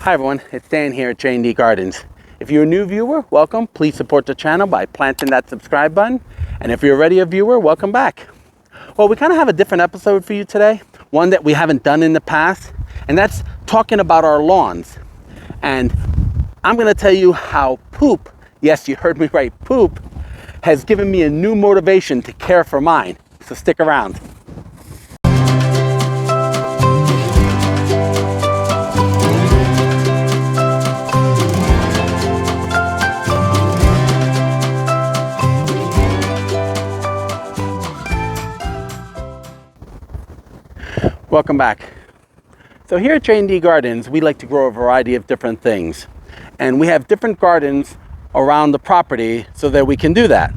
Hi everyone, it's Dan here at J&D Gardens. If you're a new viewer, welcome. Please support the channel by planting that subscribe button. And if you're already a viewer, welcome back. Well, we kind of have a different episode for you today, one that we haven't done in the past, and that's talking about our lawns. And I'm going to tell you how poop, yes, you heard me right, poop, has given me a new motivation to care for mine. So stick around. Welcome back. So here at J&D Gardens, we like to grow a variety of different things. And we have different gardens around the property so that we can do that.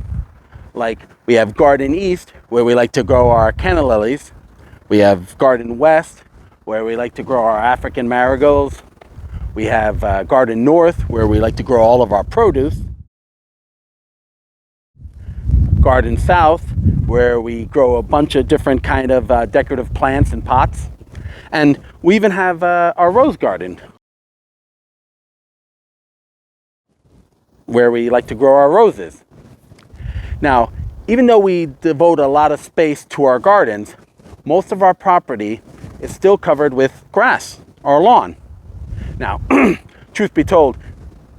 Like we have Garden East, where we like to grow our canna lilies. We have Garden West, where we like to grow our African marigolds. We have Garden North, where we like to grow all of our produce. Garden South, where we grow a bunch of different kind of decorative plants in pots. And we even have our rose garden, where we like to grow our roses. Now, even though we devote a lot of space to our gardens, most of our property is still covered with grass or lawn. Now, truth be told,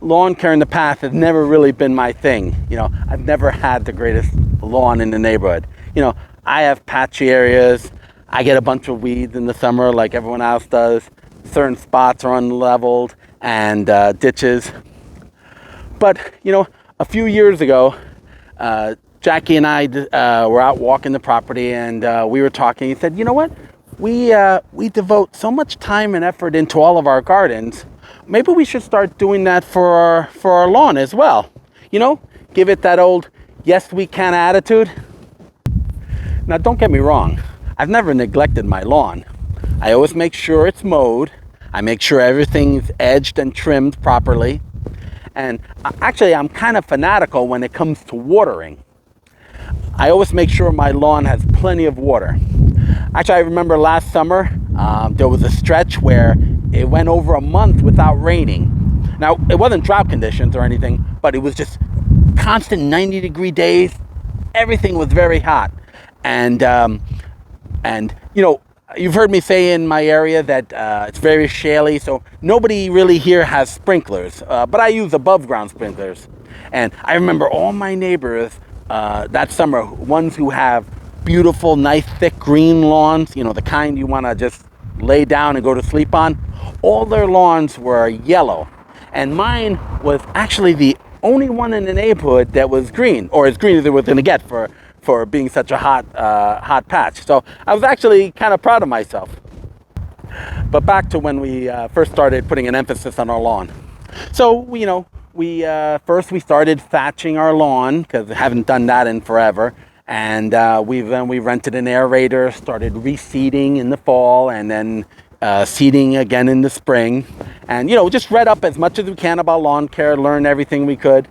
lawn care in the past has never really been my thing. You know, I've never had the greatest lawn in the neighborhood. You know, I have patchy areas. I get a bunch of weeds in the summer like everyone else does. Certain spots are unleveled and ditches. But, you know, a few years ago, Jackie and I were out walking the property, and we were talking. He said, you know what? We devote so much time and effort into all of our gardens. Maybe we should start doing that for our lawn as well. You know, give it that old yes we can attitude. Now, don't get me wrong. I've never neglected my lawn. I always make sure it's mowed. I make sure everything's edged and trimmed properly. And actually, I'm kind of fanatical when it comes to watering. I always make sure my lawn has plenty of water. Actually, I remember last summer, there was a stretch where it went over a month without raining. Now, it wasn't drought conditions or anything, but it was just constant 90-degree days. Everything was very hot. And you know, you've heard me say in my area that it's very shaly, so nobody really here has sprinklers, but I use above ground sprinklers. And I remember all my neighbors that summer, ones who have beautiful, nice, thick green lawns, you know, the kind you want to just lay down and go to sleep on, all their lawns were yellow. And mine was actually the only one in the neighborhood that was green, or as green as it was going to get for being such a hot patch. So I was actually kind of proud of myself. But back to when we first started putting an emphasis on our lawn. So, you know, first we started thatching our lawn, because we haven't done that in forever. And we rented an aerator, started reseeding in the fall, and then seeding again in the spring. And, you know, just read up as much as we can about lawn care, learn everything we could.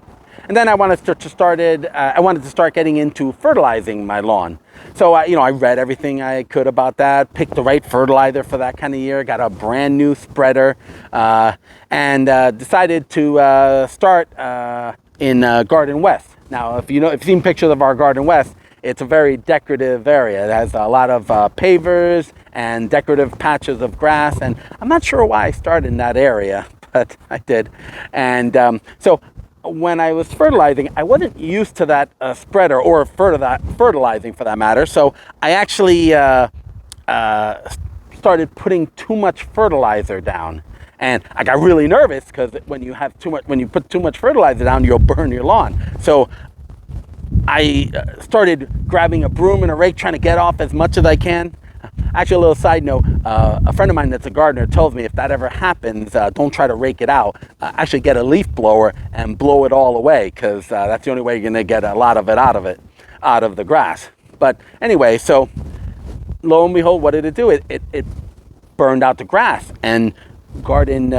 And then I wanted to start getting into fertilizing my lawn. So you know, I read everything I could about that, picked the right fertilizer for that kind of year, got a brand new spreader, and decided to start in Garden West. Now, if you've seen pictures of our Garden West, it's a very decorative area. It has a lot of pavers and decorative patches of grass, and I'm not sure why I started in that area, but I did. And so when I was fertilizing, I wasn't used to that spreader or fertilizing for that matter. So I actually started putting too much fertilizer down, and I got really nervous because when you put too much fertilizer down, you'll burn your lawn. So I started grabbing a broom and a rake, trying to get off as much as I can. Actually, a little side note, a friend of mine that's a gardener tells me if that ever happens, don't try to rake it out. Actually get a leaf blower and blow it all away, because that's the only way you're going to get a lot of it out of the grass. But anyway, so lo and behold, what did it do? It burned out the grass, and Garden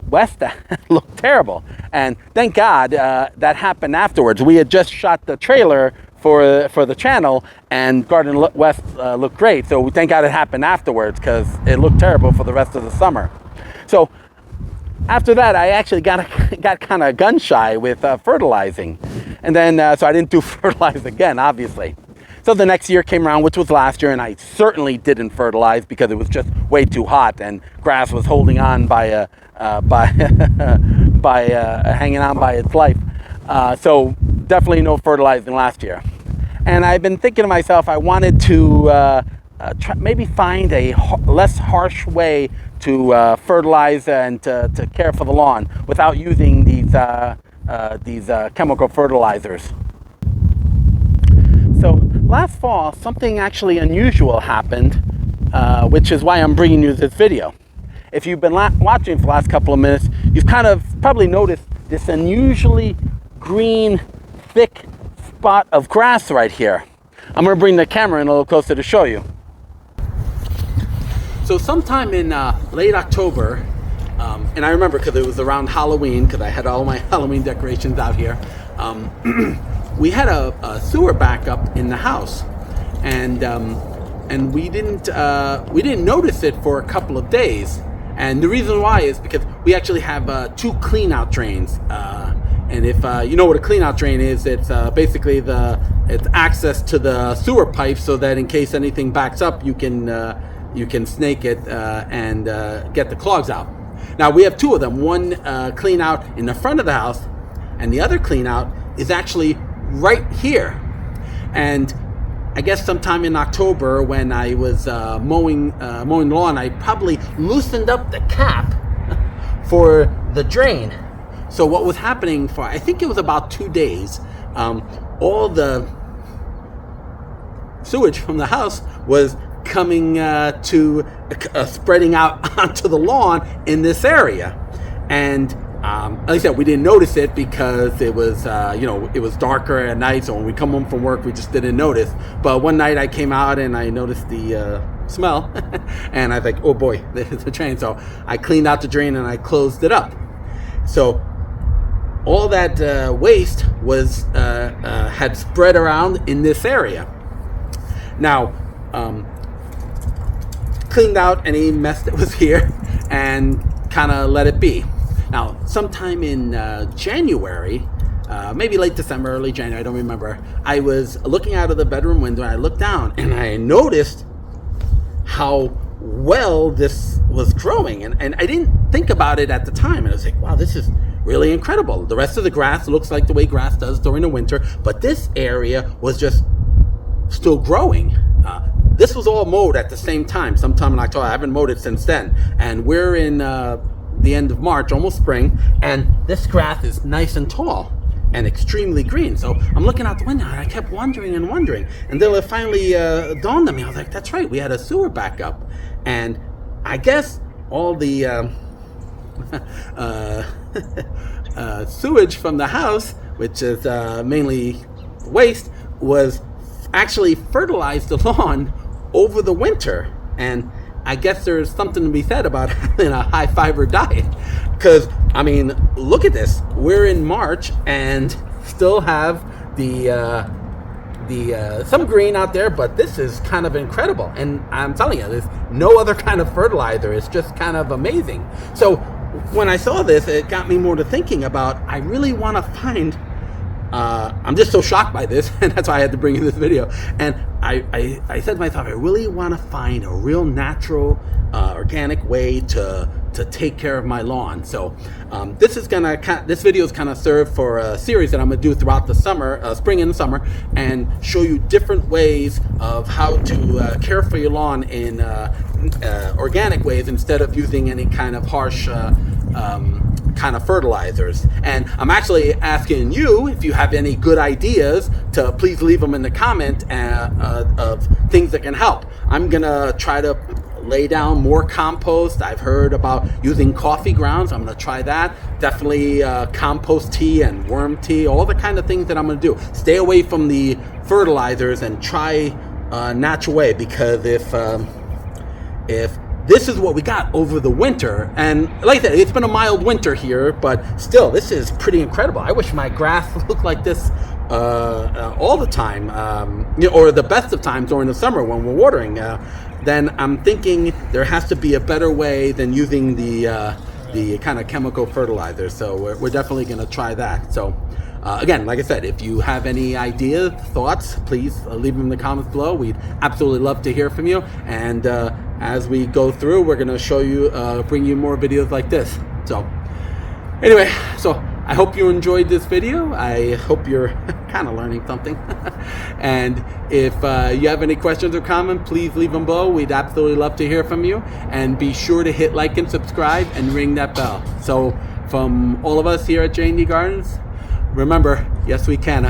West looked terrible. And thank God that happened afterwards. We had just shot the trailer for the channel, and Garden West looked great. So thank God it happened afterwards, because it looked terrible for the rest of the summer. So after that, I actually got kind of gun shy with fertilizing. And then, so I didn't do fertilize again, obviously. So the next year came around, which was last year, and I certainly didn't fertilize because it was just way too hot, and grass was holding on by hanging on by its life. So definitely no fertilizing last year. And I've been thinking to myself, I wanted to maybe find a less harsh way to fertilize and to care for the lawn without using these chemical fertilizers. So last fall, something actually unusual happened, which is why I'm bringing you this video. If you've been watching for the last couple of minutes, you've kind of probably noticed this unusually green, thick spot of grass right here. I'm going to bring the camera in a little closer to show you. So sometime in late October, and I remember because it was around Halloween, because I had all my Halloween decorations out here, we had a sewer backup in the house, and we didn't notice it for a couple of days. And the reason why is because we actually have 2 clean-out drains. And if you know what a clean-out drain is, it's basically it's access to the sewer pipe, so that in case anything backs up, you can snake it and get the clogs out. Now we have 2 of them. One clean-out in the front of the house, and the other clean-out is actually right here. And I guess sometime in October, when I was mowing the lawn, I probably loosened up the cap for the drain. So what was happening for, I think it was about 2 days, all the sewage from the house was coming to spreading out onto the lawn in this area. And like I said, we didn't notice it because it was, it was darker at night. So when we come home from work, we just didn't notice. But one night I came out and I noticed the smell, and I was like, oh boy, there's a drain. So I cleaned out the drain and I closed it up. So all that waste was had spread around in this area. Now, cleaned out any mess that was here and kind of let it be. Now, sometime in January, maybe late December, early January, I don't remember, I was looking out of the bedroom window and I looked down and I noticed how well this was growing. And I didn't think about it at the time. And I was like, wow, this is really incredible. The rest of the grass looks like the way grass does during the winter, but this area was just still growing. This was all mowed at the same time, sometime in October. I haven't mowed it since then. And we're in the end of March, almost spring, and this grass is nice and tall and extremely green. So I'm looking out the window and I kept wondering. And then it finally dawned on me. I was like, that's right, we had a sewer backup. And I guess all the sewage from the house, which is mainly waste, was actually fertilized the lawn over the winter. And I guess there's something to be said about having a high fiber diet, because I mean, look at this. We're in March and still have the some green out there, but this is kind of incredible. And I'm telling you, there's no other kind of fertilizer. It's just kind of amazing. So when I saw this, it got me more to thinking about, I really want to find, I'm just so shocked by this, and that's why I had to bring you this video. And I said to myself, I really want to find a real natural, organic way to take care of my lawn. So this video is kind of serve for a series that I'm going to do throughout the summer, spring and summer, and show you different ways of how to care for your lawn in organic ways instead of using any kind of harsh kind of fertilizers. And I'm actually asking you, if you have any good ideas, to please leave them in the comment of things that can help. I'm gonna try to lay down more compost. I've heard about using coffee grounds. I'm gonna try that. Definitely compost tea and worm tea, all the kind of things that I'm gonna do. Stay away from the fertilizers and try a natural way, because if this is what we got over the winter, and like I said, it's been a mild winter here, but still, this is pretty incredible. I wish my grass looked like this all the time, or the best of times during the summer when we're watering. Then I'm thinking there has to be a better way than using the the kind of chemical fertilizer. So we're definitely going to try that. So again, like I said, if you have any ideas, thoughts, please leave them in the comments below. We'd absolutely love to hear from you. And as we go through, we're going to show you, bring you more videos like this. So anyway, so I hope you enjoyed this video. I hope you're kind of learning something. And if you have any questions or comments, please leave them below. We'd absolutely love to hear from you. And be sure to hit like and subscribe and ring that bell. So from all of us here at J&D Gardens, remember, yes we can.